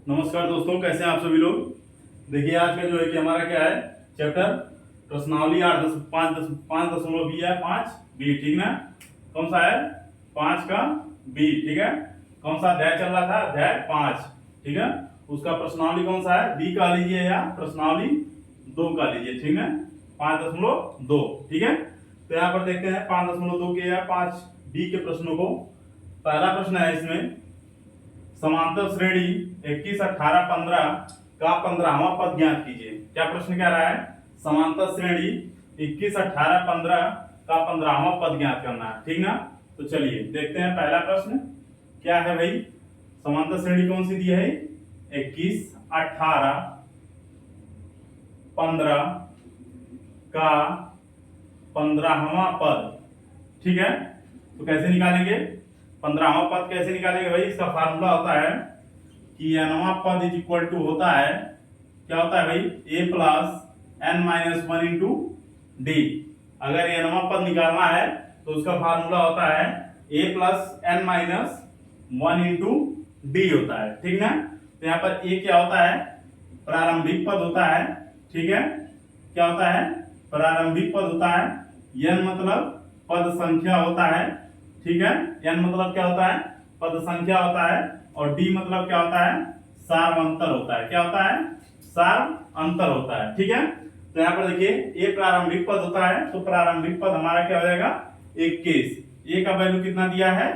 नमस्कार दोस्तों, कैसे हैं आप सभी लोग। देखिए आज का जो है कि हमारा क्या है चैप्टर प्रश्नावली 8.5 है 5 बी, ठीक ना। कौन सा है 5 का बी, ठीक है। कौन सा अध्याय चल रहा था, अध्याय 5, ठीक है। उसका प्रश्नावली कौन सा है, बी का लीजिए या प्रश्नावली 2 का लीजिए, ठीक है। 5.2, ठीक है। तो यहाँ पर देखते हैं 5.2 के या 5 बी के प्रश्नों को। पहला प्रश्न है इसमें, समांतर श्रेणी 21, 18, 15 का 15वां पद ज्ञात कीजिए। क्या प्रश्न कह रहा है, समांतर श्रेणी 21, 18, 15 का 15वां पद ज्ञात करना है, ठीक ना। तो चलिए देखते हैं पहला प्रश्न क्या है भाई। समांतर श्रेणी कौन सी दी है, 21, 18, 15 का 15वां पद, ठीक है। तो कैसे निकालेंगे 15वां पद, कैसे निकालेंगे भाई। इसका फार्मूला होता है कि nवां पद इज इक्वल टू होता है, क्या होता है भाई, a plus n minus 1 into D. अगर nवां पद निकालना है तो उसका फार्मूला होता है a plus n minus 1 into D होता है, ठीक ना। तो यहाँ पर a क्या होता है, प्रारंभिक पद होता है, ठीक है। क्या होता है, प्रारंभिक पद होता है। n मतलब पद संख्या होता है, ठीक है। n मतलब क्या होता है, पद संख्या होता है। और d मतलब क्या होता है, सार्वंतर होता है। क्या होता है, सार्वंतर होता है, ठीक है। तो यहाँ पर देखिए a प्रारंभिक पद होता है, तो प्रारंभिक पद हमारा क्या हो जाएगा 21। a का वैल्यू कितना दिया है,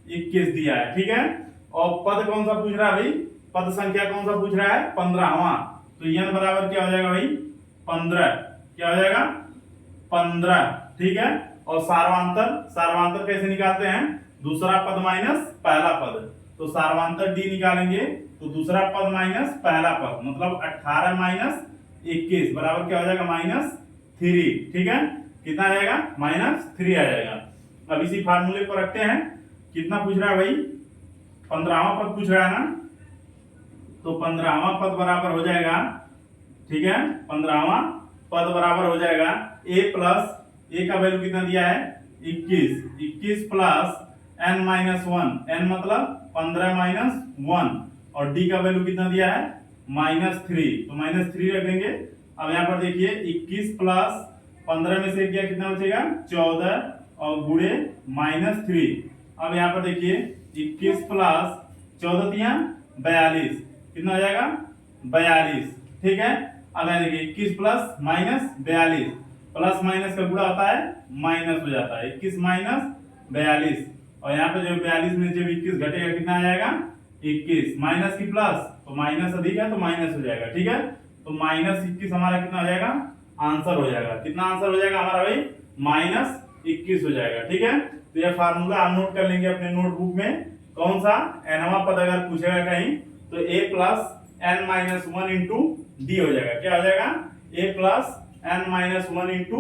21 दिया है, ठीक है। और पद कौन सा पूछ रहा है भाई, पद संख्या कौन सा पूछ रहा है, 15वां। तो n बराबर क्या हो जाएगा भाई 15, क्या हो जाएगा 15, ठीक है। और सार्वंतर कैसे निकालते हैं, दूसरा पद माइनस पहला पद। तो सार्वंतर डी निकालेंगे तो दूसरा पद माइनस पहला पद, मतलब 18 माइनस 21 बराबर क्या हो जाएगा -3, ठीक है। कितना आ जाएगा -3 आ जाएगा। अब इसी फार्मूले को रखते हैं, कितना पूछ रहा है भाई 15वां पद पूछ रहा है ना। तो 15वां पद बराबर हो जाएगा, ठीक है। 15वां पद बराबर हो जाएगा a प्लस, a का वैल्यू कितना दिया है 21 प्लस n माइनस 1, n मतलब 15 माइनस 1, और d का वैल्यू कितना दिया है -3, तो -3 रख देंगे। अब यहाँ पर देखिए 21 प्लस 15 में से क्या कितना बचेगा 14, और गुणे -3। अब यहाँ पर देखिए 21 प्लस 14 दिया 42, कितना हो जाएगा 42, ठीक है। अब यहाँ देखिए 21 प्लस माइनस 42, प्लस माइनस का गुणा होता है माइनस हो जाता है, 21 माइनस 42। और यहाँ पे जो 42 में जब 21 घटेगा कितना आ जाएगा 21, माइनस की प्लस, तो माइनस अधिक है तो माइनस हो जाएगा, ठीक है। तो -21 हमारा कितना हो जाएगा, आंसर हो जाएगा। कितना आंसर हो जाएगा हमारा भाई -21 हो जाएगा, ठीक है। तो ये फार्मूला आप नोट कर लेंगे अपने नोटबुक में। कौन सा, nवां पद अगर पूछेगा कहीं तो a plus n minus 1 into D हो जाएगा। क्या हो जाएगा, a plus n minus 1 into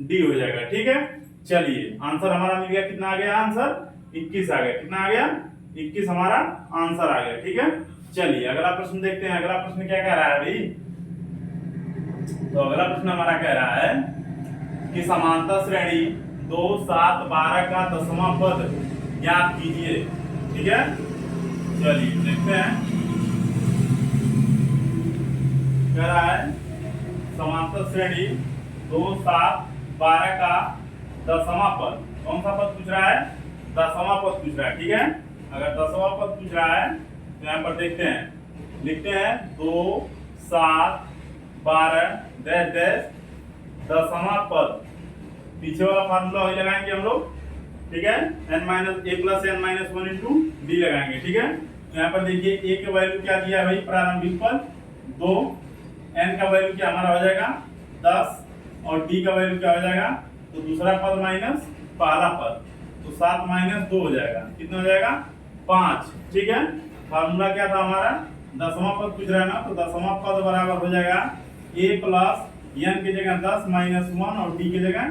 D हो जाएगा, ठीक है। चलिए आंसर हमारा मिल गया, कितना आ गया आंसर 21 आ गया। कितना आ गया 21 हमारा आंसर आ गया, ठीक है। चलिए अगला प्रश्न देखते हैं। अगला प्रश्न क्या कह रहा है भाई, तो अगला प्रश्न हमारा कह रहा है कि समांतर श्रेणी 2, 7, 12 का 10वां पद ज्ञात कीजिए, ठीक है। चलिए देखते हैं, कह रहा है समांतर श्रेणी 2, 7, 12 का 10वां पद। कौन सा पद पूछ रहा है, 10वां पद पूछ रहा है, ठीक है। अगर 10वां पद पूछ रहा है तो यहाँ पर देखते हैं, लिखते हैं 2, 7, 12 डैश डैश 10वां पद। पीछे वाला फार्मूला वही लगाएंगे हम लोग, ठीक है। a plus n minus 1 into D लगाएंगे, ठीक है। तो यहाँ पर देखिए a का वैल्यू क्या दिया है भाई, प्रारंभिक पद 2, n का वैल्यू क्या हमारा हो जाएगा 10, और d का वैल्यू क्या हो जाएगा, तो दूसरा पद माइनस पहला पद, तो 7 माइनस 2 हो जाएगा। कितना हो जाएगा 5, ठीक है। फार्मूला क्या था हमारा, 10वां पद पूछ रहा है ना, तो 10वां पद बराबर हो जाएगा a प्लस n की जगह 10 माइनस 1 और d की जगह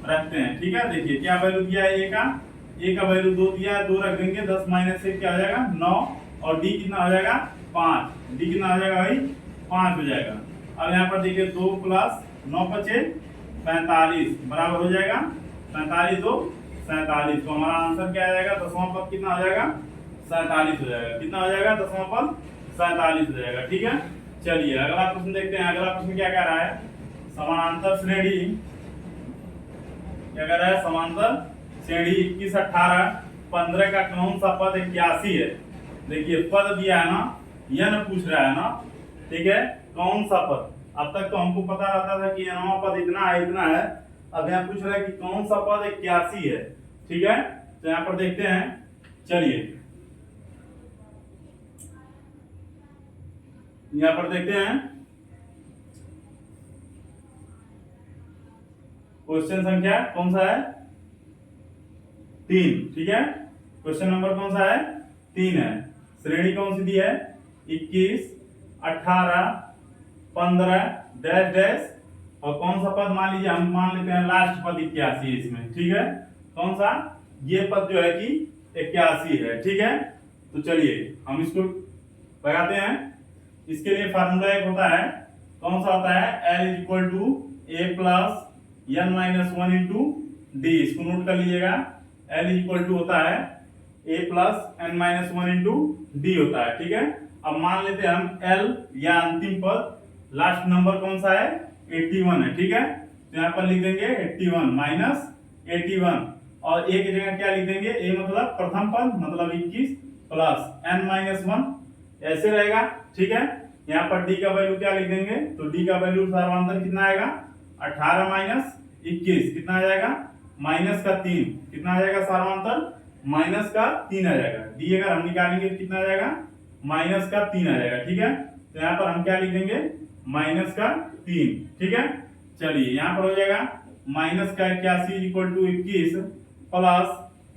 रखते हैं, ठीक है। देखिए क्या वैल्यू दिया है a का वैल्यू 2 दिया है, 2 रख देंगे, 10 माइनस 1 क्या हो जाएगा 9, और d कितना हो जाएगा 5, d कितना हो जाएगा भाई 5 हो जाएगा। अब यहाँ पर देखिए 2 प्लस 9 बचे 45 बराबर हो जाएगा 45 2 47। तो हमारा आंसर क्या आ जाएगा, 10वां पद कितना हो जाएगा 47 हो जाएगा। कितना हो जाएगा 10वां पद 47 हो जाएगा। ठीक है, चलिए अगला प्रश्न देखते हैं। अगला प्रश्न क्या कह रहा है, समानांतर श्रेणी क्या कह रहा है, समांतर श्रेणी 21, 18, 15 का कौन सा पद 81 है। देखिए पद दिया है ना, यह न पूछ रहा है ना, ठीक है, कौन सा पद। अब तक तो हमको पता रहता था कि यह पद इतना है इतना है, अब यहाँ पूछ रहा है कि कौन सा पद 81 है। ठीक है, तो यहाँ पर देखते हैं, चलिए यहाँ पर देखते हैं क्वेश्चन संख्या कौन सा है, 3। ठीक है, क्वेश्चन नंबर कौन सा है, 3 है। श्रेणी कौन सी दी है, 21, 18, 15 डैश डैश, और कौन सा पद मान लीजिए, हम मान लेते हैं लास्ट पद 81 इसमें। ठीक है, कौन सा, ये पद जो है कि 81 है। ठीक है, तो चलिए हम इसको लगाते हैं। इसके लिए फार्मूला एक होता है, कौन सा होता है, L = A plus n minus 1 into D. इसको नोट कर लीजिएगा, L = होता है A plus n minus 1 into D होता है। ठीक है, अब मान लेते हैं हम L या अंतिम पद लास्ट नंबर कौन सा है, 81 है। ठीक है, तो यहाँ पर लिख देंगे 81 माइनस 81, और a की जगह क्या लिख देंगे, a मतलब प्रथम पद मतलब 21 प्लस n माइनस 1, ऐसे रहेगा। ठीक है, यहाँ पर d का वैल्यू क्या लिख देंगे, तो d का वैल्यू सर्वांतर कितना आएगा, 18 माइनस 21 कितना आ जाएगा, माइनस का 3 कितना आ जाएगा, सर्वांतर माइनस का 3 आ जाएगा। d अगर हम निकालेंगे तो कितना आ जाएगा, माइनस का 3 आ जाएगा। ठीक है, तो यहाँ पर हम क्या लिख देंगे, माइनस का 3। ठीक है, चलिए यहाँ पर हो जाएगा माइनस का 81 = 21 प्लस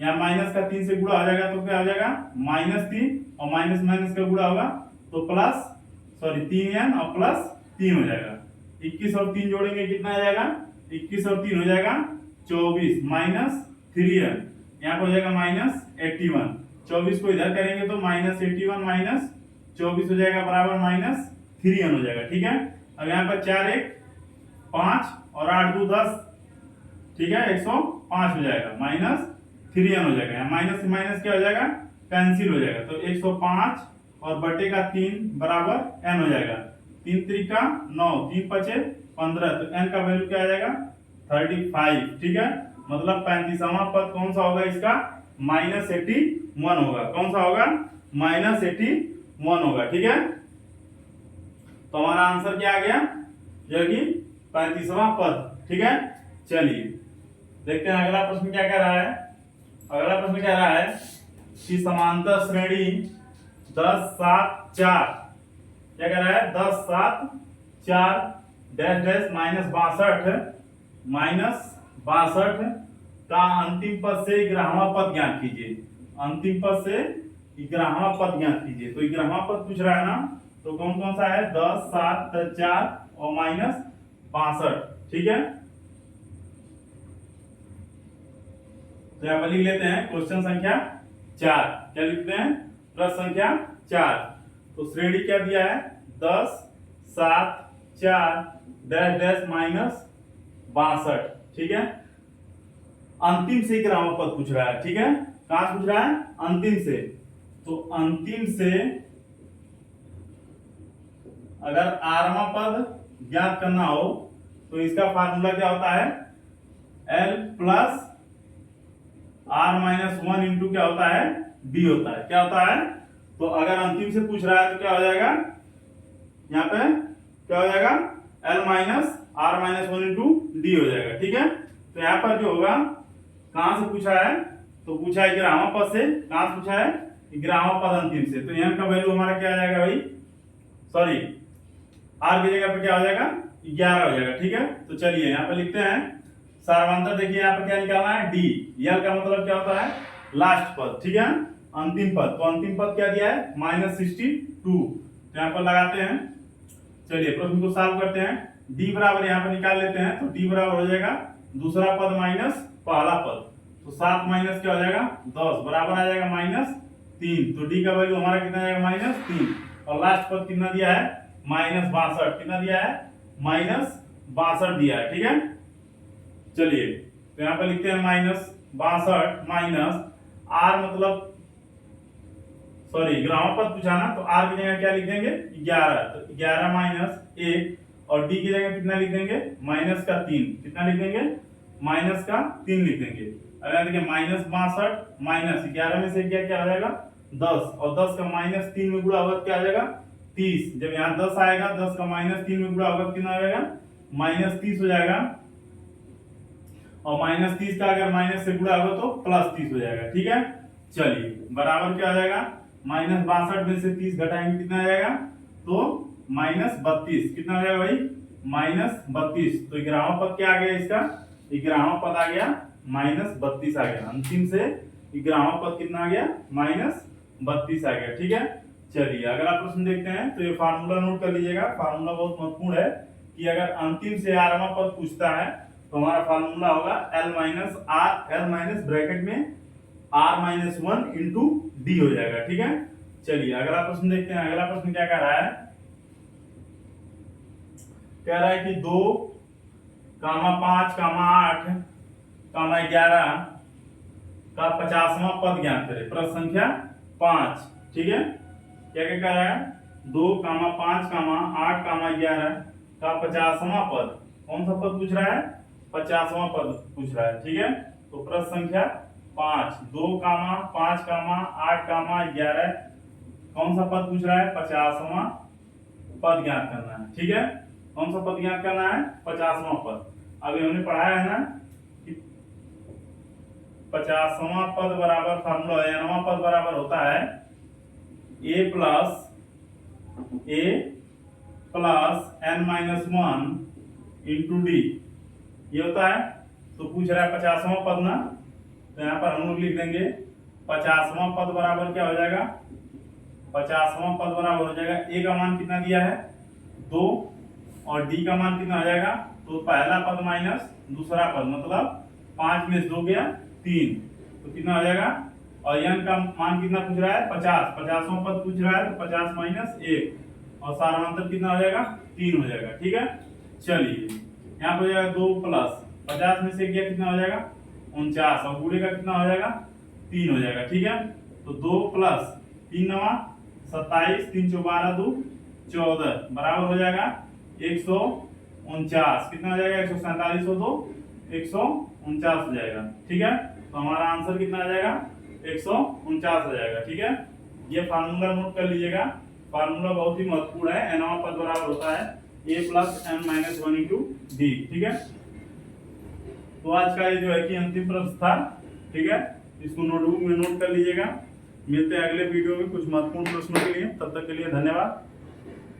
यहाँ माइनस का 3 से गुणा हो जाएगा तो क्या हो जाएगा, -3, और माइनस माइनस का गुणा होगा तो प्लस, सॉरी 3n और प्लस 3 हो जाएगा। 21 और 3 जोड़ेंगे कितना आ जाएगा, 21 और 3 हो जाएगा 24 माइनस 3n, यहाँ पर हो जाएगा -81। 24 को इधर करेंगे तो -81 माइनस 24 हो जाएगा बराबर -3n हो जाएगा। ठीक है, अब यहाँ पर 4 1 5 और 8 2 10, ठीक है, 105 हो जाएगा, -3n हो जाएगा। माइनस से माइनस क्या हो जाएगा, कैंसिल हो जाएगा, तो 105 और बटे का 3 बराबर n हो जाएगा। 3 3 का 9, 3 5 15, तो n का वैल्यू क्या आ जाएगा, 35। ठीक है, मतलब 35वां पद कौन सा होगा इसका, -81 होगा। कौन सा होगा, -81 होगा। ठीक है, तो हमारा आंसर क्या आ गया, जो कि 35वां पद। ठीक है, चलिए देखते हैं अगला प्रश्न क्या कह रहा है। अगला प्रश्न कह रहा है कि समांतर श्रेणी 10 7 4, क्या कह रहा है, 10 7 4 डैश डैश -62 का अंतिम पद से 11वां पद ज्ञात कीजिए। अंतिम पद से 11वां पद ज्ञात कीजिए। तो 11वां पद पूछ रहा है ना, तो कौन कौन सा है, 10 7 4 और -62। ठीक है, तो यहाँ पर लिख लेते हैं क्वेश्चन संख्या 4। क्या लिखते हैं, प्रश्न संख्या 4। तो श्रेणी क्या दिया है, 10 7 4 डैश डैश -62। ठीक है, अंतिम से 11वां पद पूछ रहा है। ठीक है, कहां से पूछ रहा है, अंतिम से। तो अंतिम से अगर 8वां पद ज्ञात करना हो तो इसका फार्मूला क्या होता है, L प्लस R-1 इंटू क्या होता है, D होता है। क्या होता है, तो अगर अंतिम से पूछ रहा है तो क्या हो जाएगा, यहाँ पे क्या हो जाएगा, L minus R-1 into D हो जाएगा। ठीक है, तो यहाँ पर जो होगा, कहां से पूछा है, तो पूछा है 11वां पद से। कहां से पूछा है, 11वां पद अंतिम से। तो n का वैल्यू हमारा क्या आ जाएगा भाई, सॉरी R की जगह पे क्या हो जाएगा, 11 हो जाएगा। ठीक है, तो चलिए यहाँ पे लिखते हैं सर्वांतर। देखिए यहाँ पे क्या निकालना है, D। L का मतलब क्या होता है, लास्ट पद। ठीक है, अंतिम पद। तो अंतिम पद क्या दिया है, -62। तो यहाँ पर लगाते हैं, चलिए प्रश्न को सॉल्व करते हैं। D बराबर यहाँ पे निकाल लेते हैं, तो D बराबर हो जाएगा दूसरा पद माइनस पहला पद। तो 7 माइनस क्या हो जाएगा, 10 बराबर आ जाएगा -3। तो D का वैल्यू हमारा कितना आ जाएगा, -3। और लास्ट पद कितना दिया है, -62। कितना दिया है, -62 दिया है। ठीक है, चलिए तो यहाँ पे लिखते हैं -62 माइनस R मतलब सॉरी 11वां पद पूछा ना, तो आर की जगह क्या लिख देंगे 11, तो 11 माइनस 1 और डी की जगह कितना लिख देंगे माइनस का 3, कितना लिख देंगे माइनस का 3 लिख देंगे। अगर देखिए माइनस 62 माइनस 11 में से क्या आ जाएगा 10, और 10 का माइनस 3 में गुणा होगा क्या आ जाएगा 30। जब यहाँ 10 आएगा 10 का माइनस 3 में गुणा होगा कितना आ जाएगा माइनस 30 हो जाएगा, और माइनस 30 का अगर माइनस से गुणा होगा तो प्लस 30 हो जाएगा। ठीक है, चलिए बराबर क्या आ जाएगा माइनस 62 में से 30 घटाएंगे कितना आ जाएगा तो माइनस 32, कितना आ जाएगा भाई माइनस 32। तो 11वां पद क्या आ गया इसका 11वां पद आ गया माइनस 32 आ गया, अंतिम से 11वां पद कितना आ गया माइनस 32 आ गया। ठीक है, चलिए अगला प्रश्न देखते हैं। तो ये फार्मूला नोट कर लीजिएगा, फार्मूला बहुत महत्वपूर्ण है कि अगर अंतिम से आरवां पद पूछता है तो हमारा फार्मूला होगा L minus R, L minus bracket में R माइनस 1 इंटू डी हो जाएगा। ठीक है, चलिए अगला प्रश्न देखते हैं। अगला प्रश्न क्या कह रहा है, कह रहा है कि 2, 5, 8, 11 का 50वां पद ज्ञात करें, प्रश्न संख्या 5। ठीक है, क्या क्या कह रहा है 2, 5, 8, 11 का 50वां पद, कौन सा पद पूछ रहा है 50वां पद पूछ रहा है। ठीक है, तो प्रश्न संख्या 5, 2, 5, 8, 11 कौन सा पद पूछ रहा है 50वां पद ज्ञात करना है। ठीक है, कौन सा पद ज्ञात करना है 50वां पद। अभी हमने पढ़ाया है ना कि 50वां पद बराबर फार्मूला है, 9वां पद बराबर होता है a plus n minus 1 into D, ये होता है। तो पूछ रहा है 50वां पद ना, तो यहाँ पर हम लोग लिख देंगे 50वां पद बराबर क्या हो जाएगा 50वां पद बराबर हो जाएगा a का मान कितना दिया है 2 और d का मान कितना हो जाएगा, तो पहला पद माइनस दूसरा पद, मतलब 5 में से 2 गया 3, तो कितना हो जाएगा। और n का मान कितना पूछ रहा है 50, 50वां पद पूछ रहा है, तो 50 माइनस 1 और सारांतर कितना हो जाएगा 3 हो जाएगा। ठीक है, चलिए यहाँ पर हो जाएगा 2 प्लस 50 में से गया कितना हो जाएगा 49 और गुणे का कितना हो जाएगा 3 हो जाएगा। ठीक है, तो 2 प्लस 3 9 27, 3 4 12 2 14 बराबर हो जाएगा 149, कितना हो जाएगा 147 हो 2 149 हो जाएगा। ठीक है, तो हमारा आंसर कितना आ जाएगा 149 हो जाएगा। ठीक है, ये फार्मूला नोट कर लीजिएगा, फार्मूला बहुत ही महत्वपूर्ण है। nवां पद बराबर होता है a plus n minus 1 into D. ठीक है, तो आज का ये जो है कि अंतिम प्रश्न था। ठीक है, इसको नोटबुक में नोट कर लीजिएगा। मिलते हैं अगले वीडियो में कुछ महत्वपूर्ण प्रश्नों के लिए, तब तक के लिए धन्यवाद।